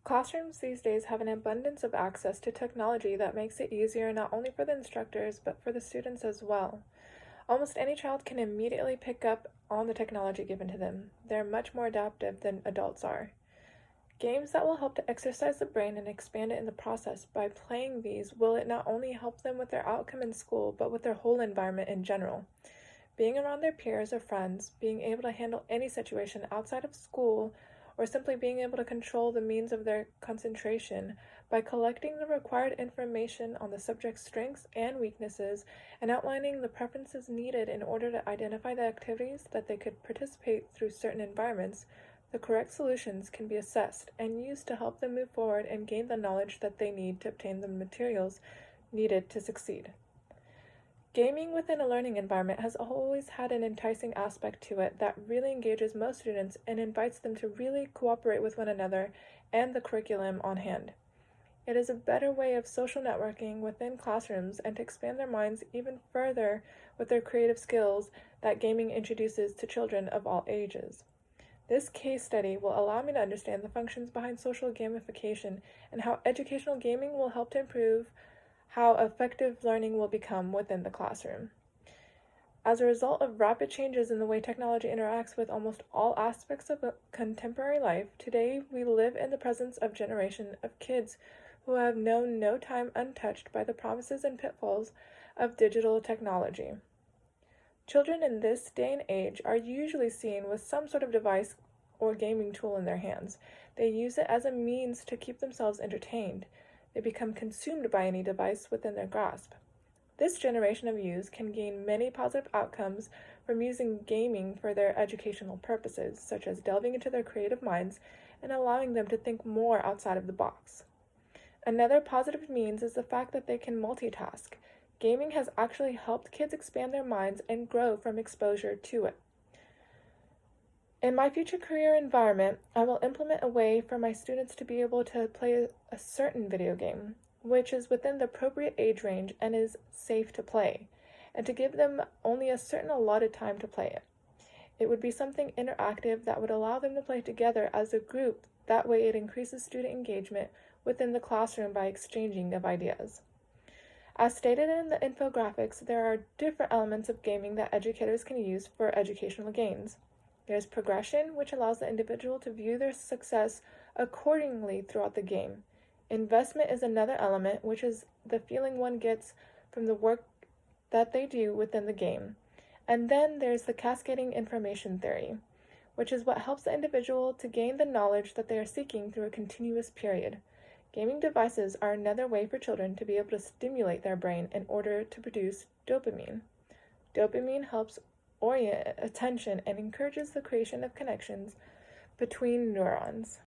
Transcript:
Classrooms these days have an abundance of access to technology that makes it easier not only for the instructors, but for the students as well. Almost any child can immediately pick up on the technology given to them. They're much more adaptive than adults are. Games that will help to exercise the brain and expand it in the process. By playing these, will it not only help them with their outcome in school, but with their whole environment in general. Being around their peers or friends, being able to handle any situation outside of school, or simply being able to control the means of their concentration by collecting the required information on the subject's strengths and weaknesses and outlining the preferences needed in order to identify the activities that they could participate through certain environments, the correct solutions can be assessed and used to help them move forward and gain the knowledge that they need to obtain the materials needed to succeed. Gaming within a learning environment has always had an enticing aspect to it that really engages most students and invites them to really cooperate with one another and the curriculum on hand. It is a better way of social networking within classrooms and to expand their minds even further with their creative skills that gaming introduces to children of all ages. This case study will allow me to understand the functions behind social gamification and how educational gaming will help to improve how effective learning will become within the classroom. As a result of rapid changes in the way technology interacts with almost all aspects of contemporary life, today we live in the presence of a generation of kids who have known no time untouched by the promises and pitfalls of digital technology. Children in this day and age are usually seen with some sort of device or gaming tool in their hands. They use it as a means to keep themselves entertained. They become consumed by any device within their grasp. This generation of youth can gain many positive outcomes from using gaming for their educational purposes, such as delving into their creative minds and allowing them to think more outside of the box. Another positive means is the fact that they can multitask. Gaming has actually helped kids expand their minds and grow from exposure to it. In my future career environment, I will implement a way for my students to be able to play a certain video game, which is within the appropriate age range and is safe to play, and to give them only a certain allotted time to play it. It would be something interactive that would allow them to play together as a group. That way it increases student engagement within the classroom by exchanging of ideas. As stated in the infographics, there are different elements of gaming that educators can use for educational gains. There's progression, which allows the individual to view their success accordingly throughout the game. Investment is another element, which is the feeling one gets from the work that they do within the game. And then there's the cascading information theory, which is what helps the individual to gain the knowledge that they are seeking through a continuous period. Gaming devices are another way for children to be able to stimulate their brain in order to produce dopamine. Dopamine helps orient attention and encourages the creation of connections between neurons.